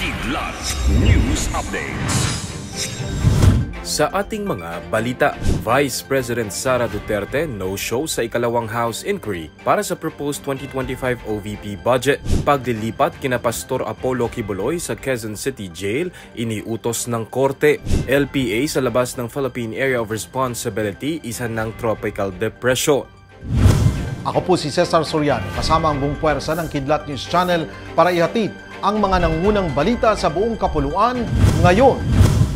Kidlat News Updates. Sa ating mga balita, Vice President Sara Duterte no-show sa ikalawang House inquiry para sa proposed 2025 OVP budget. Paglilipat kina Pastor Apollo Quiboloy sa Quezon City Jail, iniutos ng korte. LPA sa labas ng Philippine Area of Responsibility, isa ng tropical depression. Ako po si Cesar Soriano, kasama ang buong puwersa ng Kidlat News Channel para ihatid ang mga nangungunang balita sa buong kapuluan ngayon.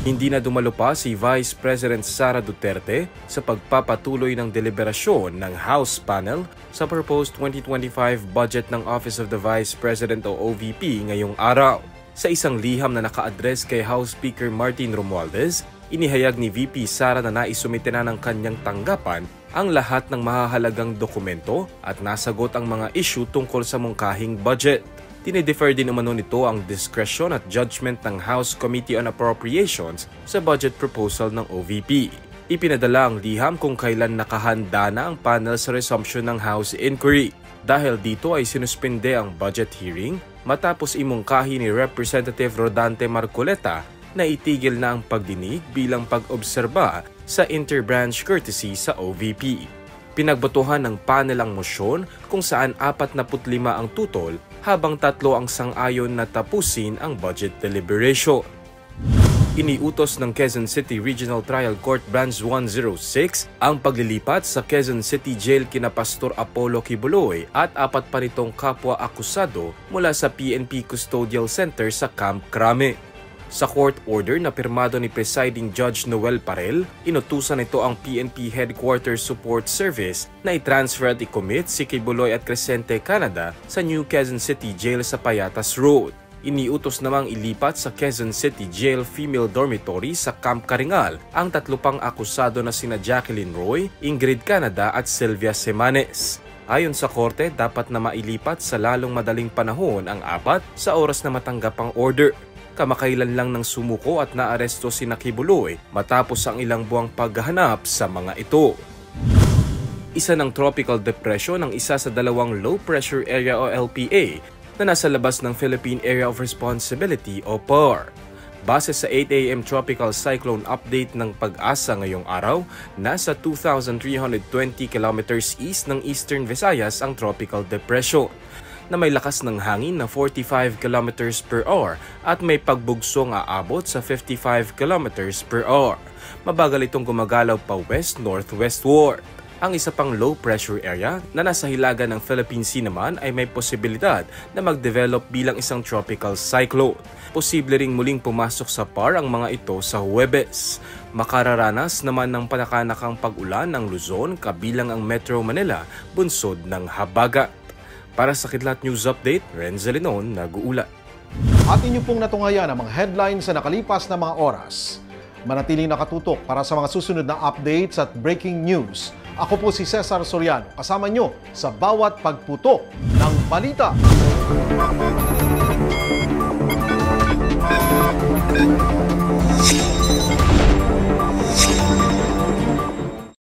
Hindi na dumalo pa si Vice President Sara Duterte sa pagpapatuloy ng deliberasyon ng House panel sa proposed 2025 budget ng Office of the Vice President o OVP ngayong araw. Sa isang liham na naka-address kay House Speaker Martin Romualdez, inihayag ni VP Sara na naisumite na ng kanyang tanggapan ang lahat ng mahahalagang dokumento at nasagot ang mga issue tungkol sa mungkahing budget. Tinidefer din umano nito ang discretion at judgment ng House Committee on Appropriations sa budget proposal ng OVP. Ipinadala ang liham kung kailan nakahanda na ang panel sa resumption ng House inquiry. Dahil dito ay sinuspende ang budget hearing matapos imungkahi ni Representative Rodante Marcoleta na itigil na ang pagdinig bilang pag-obserba sa interbranch courtesy sa OVP. Pinagbotohan ng panel ang mosyon kung saan 45 ang tutol habang 3 ang sang-ayon na tapusin ang budget deliberation. Iniutos ng Quezon City Regional Trial Court Branch 106 ang paglilipat sa Quezon City Jail kina Pastor Apollo Quiboloy at 4 pa nitong kapwa akusado mula sa PNP Custodial Center sa Camp Crame. Sa court order na pirmado ni Presiding Judge Noel Parel, inutusan nito ang PNP Headquarters Support Service na i-transfer at i-commit si Quiboloy at Crescente Canada sa New Quezon City Jail sa Payatas Road. Iniutos namang ilipat sa Quezon City Jail Female Dormitory sa Camp Karingal ang 3 pang akusado na sina Jacqueline Roy, Ingrid Canada at Sylvia Semanes. Ayon sa korte, dapat na mailipat sa lalong madaling panahon ang 4 sa oras na matanggap ang order. Kamakailan lang nang sumuko at naaresto si Quiboloy matapos ang ilang buwang paghahanap sa mga ito. Isa ng tropical depression ang isa sa 2 low pressure area o LPA na nasa labas ng Philippine Area of Responsibility o PAR. Base sa 8 AM Tropical Cyclone Update ng Pag-asa ngayong araw, nasa 2,320 kilometers east ng Eastern Visayas ang tropical depression na may lakas ng hangin na 45 km per hour at may pagbugsong aabot sa 55 km per hour. Mabagal itong gumagalaw pa west-northwestward. Ang isa pang low pressure area na nasa hilaga ng Philippine Sea naman ay may posibilidad na mag-develop bilang isang tropical cyclone. Posible ring muling pumasok sa PAR ang mga ito sa Huwebes. Makararanas naman ng panakanakang pag-ulan ng Luzon kabilang ang Metro Manila, bunsod ng Habagat. Para sa Kidlat News Update, Renzo Linon, nag-uulat. At inyo pong natungayan ang mga headlines sa nakalipas na mga oras. Manatiling nakatutok para sa mga susunod na updates at breaking news. Ako po si Cesar Soriano, kasama nyo sa bawat pagputok ng balita.